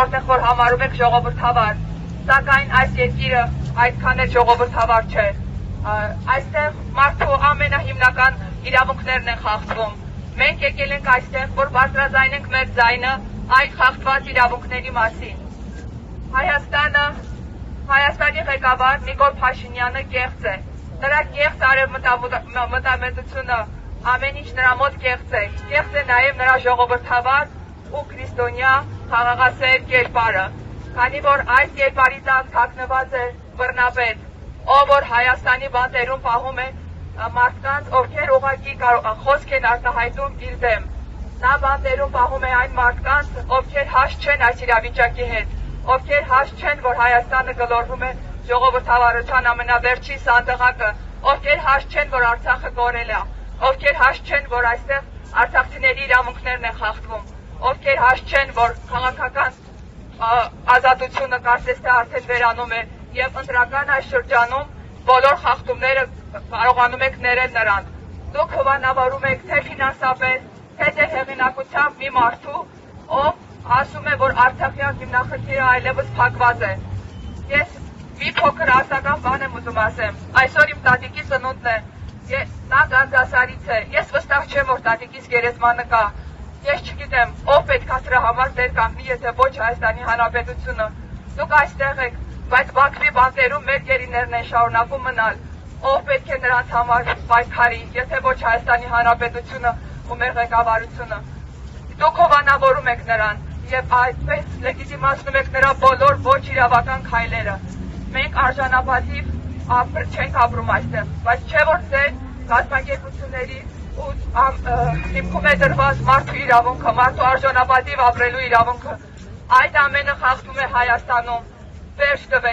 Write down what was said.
որտեղ որ համարում եք ժողովրդավար, սակայն այս երկիրը այդքան էլ ժողովրդավար չէ։ Այստեղ մարդու ամենահիմնական իրավունքներն են խախտվում։ Մենք եկել ենք այստեղ, որ բարձրաձայնենք մեր ձայնը այդ խախտված իրավունքների մասին։ Հայաստանի ղեկավար Նիկոլ Փաշինյանը կեղծ է։ Նրա կեղծ արևմտամետությունը ամեն ինչ նրա մոտ կեղծ է։ Կեղծ է նաև նրա ժողովրդավար ու քրիստոնյա խաղաղասեր կերպարը, քանի որ այս կերպարի տակ թաքնված է բռնապետ, ով որ Հայաստանի բանտերում պահում է մարդկանց, ովքեր ուղղակի խոսք են արտահայտում իր դեմ։ Նա բանտերում պահում է այն մարդկանց, ովքեր հաշտ չեն այս իրավիճակի հետ, ովքեր հաշտ չեն, որ Հայաստանը գլորվում է ժողովրդավարության ամենավերջին սանդղակը, ովքեր հաշտ չեն, որ Արցախը կորել է, ովքեր հաշտ չեն, որ այստեղ արցախցիների իրավունքներն են խախտվում, ովքեր հաշտ չեն, որ քաղաքական ազատությունը կարծես թե արդեն վերանում է եւ ընտրական այս շրջանում բոլոր խախտումները կարողանում եք ներել նրան։ Դուք հովանավորում եք թե ֆինանսապես, թե հեղինակությամբ մի մարդու, ով ասում է, որ Արցախյան հիմնախնդիրը այլևս փակված է։ Ես մի փոքր արտական բան եմ ուզում ասեմ։ Այսօր իմ տատիկի ծնունդն է։ Նա Գանձասարից է։ Ես վստահ չեմ, որ տատիկիս գերեզմանը կա։ Ես չգիտեմ, ով պետք է դրա համար դեր կանգնի, եթե ոչ Հայաստանի Հանրապետությունը։ Դուք այստեղ եք, բայց Բաքվի բանտերում մեր գերիներն են շարունակում մնալ։ Ով պետք է նրանց համար պայքարի, եթե ոչ Հայաստանի Հանրապետությունը ու մեր ղեկավարությունը։ Դուք հովանավորում եք նրան եւ այդպես լեգիտիմացնում եք նրա բոլոր ոչ իրավական քայլերը։ Մենք արժանապատիվ չենք ապրում այստեղ, բայց չէ որ ձեր կազմակերպությունների ու հիմքում է դրված մարդու իրավունքը, մարդու արժանապատիվ ապրելու իրավունքը։ Այդ ամենը խախտում է Հայաստանում։ Վերջ տվեք